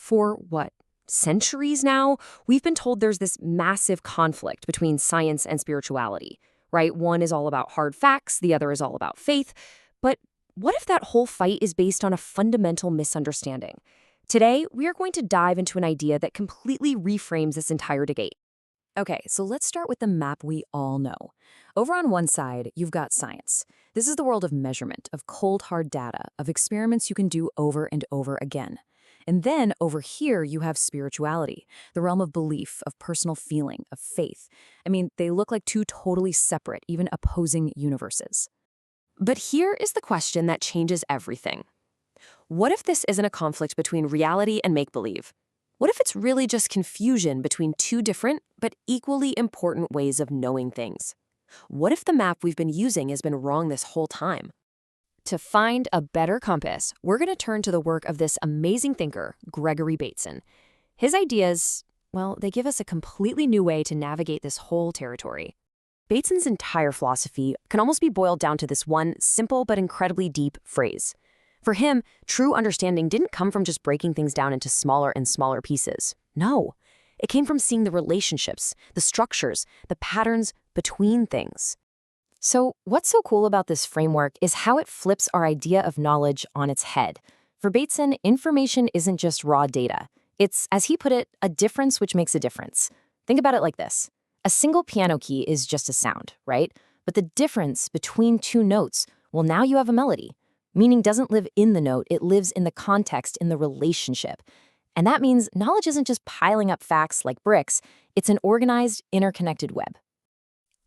For what? Centuries now, we've been told there's this massive conflict between science and spirituality, right? One is all about hard facts, the other is all about faith. But what if that whole fight is based on a fundamental misunderstanding? Today, we are going to dive into an idea that completely reframes this entire debate. Okay, so let's start with the map we all know. Over on one side, you've got science. This is the world of measurement, of cold, hard data, of experiments you can do over and over again. And then over here, you have spirituality, the realm of belief, of personal feeling, of faith. I mean, they look like two totally separate, even opposing universes. But here is the question that changes everything. What if this isn't a conflict between reality and make-believe? What if it's really just confusion between two different but equally important ways of knowing things? What if the map we've been using has been wrong this whole time? To find a better compass, we're going to turn to the work of this amazing thinker, Gregory Bateson. His ideas, well, they give us a completely new way to navigate this whole territory. Bateson's entire philosophy can almost be boiled down to this one simple but incredibly deep phrase. For him, true understanding didn't come from just breaking things down into smaller and smaller pieces. No, it came from seeing the relationships, the structures, the patterns between things. So what's so cool about this framework is how it flips our idea of knowledge on its head. For Bateson, information isn't just raw data. It's, as he put it, a difference which makes a difference. Think about it like this. A single piano key is just a sound, right? But the difference between two notes, well, now you have a melody. Meaning doesn't live in the note, it lives in the context, in the relationship. And that means knowledge isn't just piling up facts like bricks, it's an organized, interconnected web.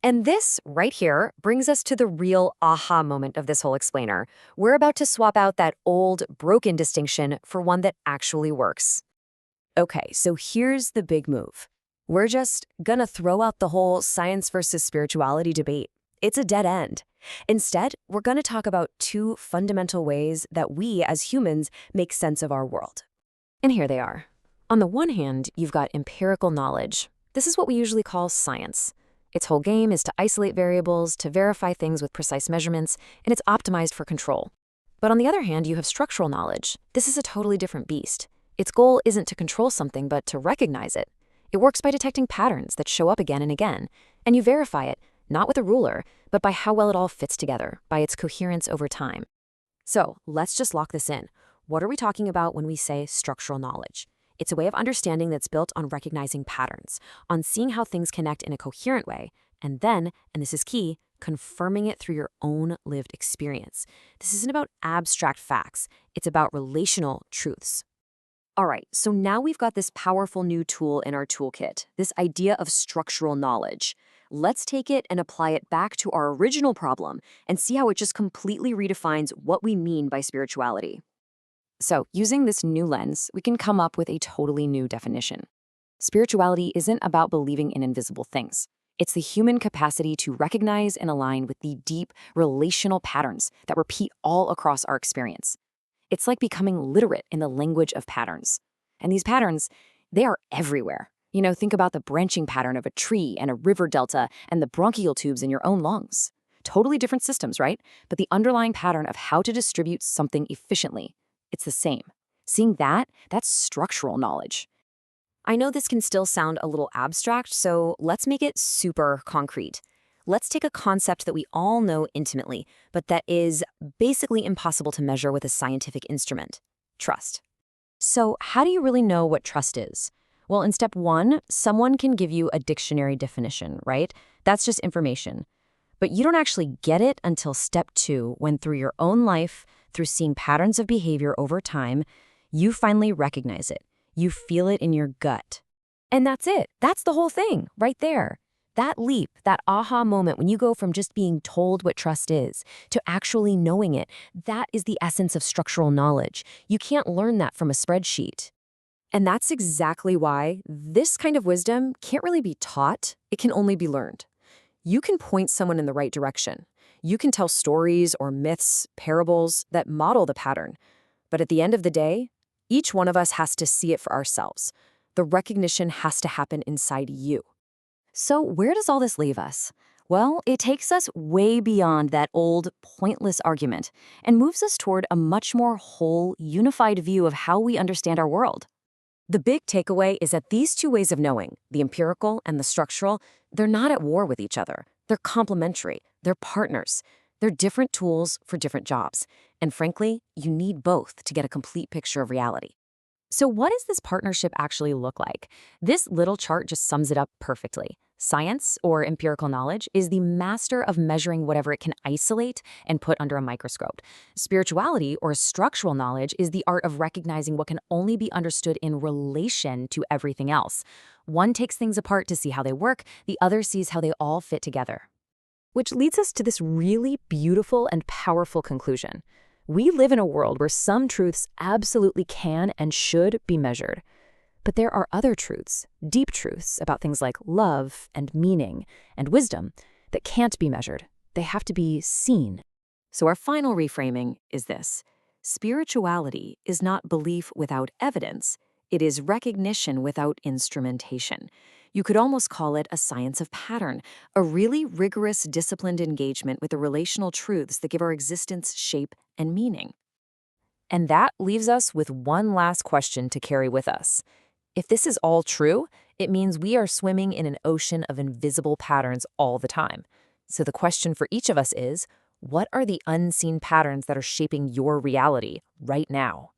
And this, right here, brings us to the real aha moment of this whole explainer. We're about to swap out that old, broken distinction for one that actually works. Okay, so here's the big move. We're just gonna throw out the whole science versus spirituality debate. It's a dead end. Instead, we're going to talk about two fundamental ways that we, as humans, make sense of our world. And here they are. On the one hand, you've got empirical knowledge. This is what we usually call science. Its whole game is to isolate variables, to verify things with precise measurements, and it's optimized for control. But on the other hand, you have structural knowledge. This is a totally different beast. Its goal isn't to control something, but to recognize it. It works by detecting patterns that show up again and again, and you verify it, not with a ruler, but by how well it all fits together, by its coherence over time. So let's just lock this in. What are we talking about when we say structural knowledge? It's a way of understanding that's built on recognizing patterns, on seeing how things connect in a coherent way, and then, and this is key, confirming it through your own lived experience. This isn't about abstract facts, it's about relational truths. All right, so now we've got this powerful new tool in our toolkit, this idea of structural knowledge. Let's take it and apply it back to our original problem and see how it just completely redefines what we mean by spirituality. So, using this new lens, we can come up with a totally new definition. Spirituality isn't about believing in invisible things. It's the human capacity to recognize and align with the deep relational patterns that repeat all across our experience. It's like becoming literate in the language of patterns. And these patterns, they are everywhere. You know, think about the branching pattern of a tree and a river delta and the bronchial tubes in your own lungs. Totally different systems, right? But the underlying pattern of how to distribute something efficiently, it's the same. Seeing that's structural knowledge. I know this can still sound a little abstract, so let's make it super concrete. Let's take a concept that we all know intimately, but that is basically impossible to measure with a scientific instrument: trust. So how do you really know what trust is? Well, in step 1, someone can give you a dictionary definition, right? That's just information. But you don't actually get it until step 2, when through your own life, through seeing patterns of behavior over time, you finally recognize it. You feel it in your gut. And that's it. That's the whole thing, right there. That leap, that aha moment when you go from just being told what trust is to actually knowing it, that is the essence of structural knowledge. You can't learn that from a spreadsheet. And that's exactly why this kind of wisdom can't really be taught, it can only be learned. You can point someone in the right direction. You can tell stories or myths, parables that model the pattern. But at the end of the day, each one of us has to see it for ourselves. The recognition has to happen inside you. So where does all this leave us? Well, it takes us way beyond that old, pointless argument and moves us toward a much more whole, unified view of how we understand our world. The big takeaway is that these two ways of knowing, the empirical and the structural, they're not at war with each other. They're complementary. They're partners. They're different tools for different jobs. And frankly, you need both to get a complete picture of reality. So what does this partnership actually look like? This little chart just sums it up perfectly. Science, or empirical knowledge, is the master of measuring whatever it can isolate and put under a microscope. Spirituality, or structural knowledge, is the art of recognizing what can only be understood in relation to everything else. One takes things apart to see how they work, the other sees how they all fit together. Which leads us to this really beautiful and powerful conclusion. We live in a world where some truths absolutely can and should be measured. But there are other truths, deep truths about things like love and meaning and wisdom that can't be measured. They have to be seen. So our final reframing is this. Spirituality is not belief without evidence. It is recognition without instrumentation. You could almost call it a science of pattern, a really rigorous, disciplined engagement with the relational truths that give our existence shape and meaning. And that leaves us with one last question to carry with us. If this is all true, it means we are swimming in an ocean of invisible patterns all the time. So the question for each of us is, what are the unseen patterns that are shaping your reality right now?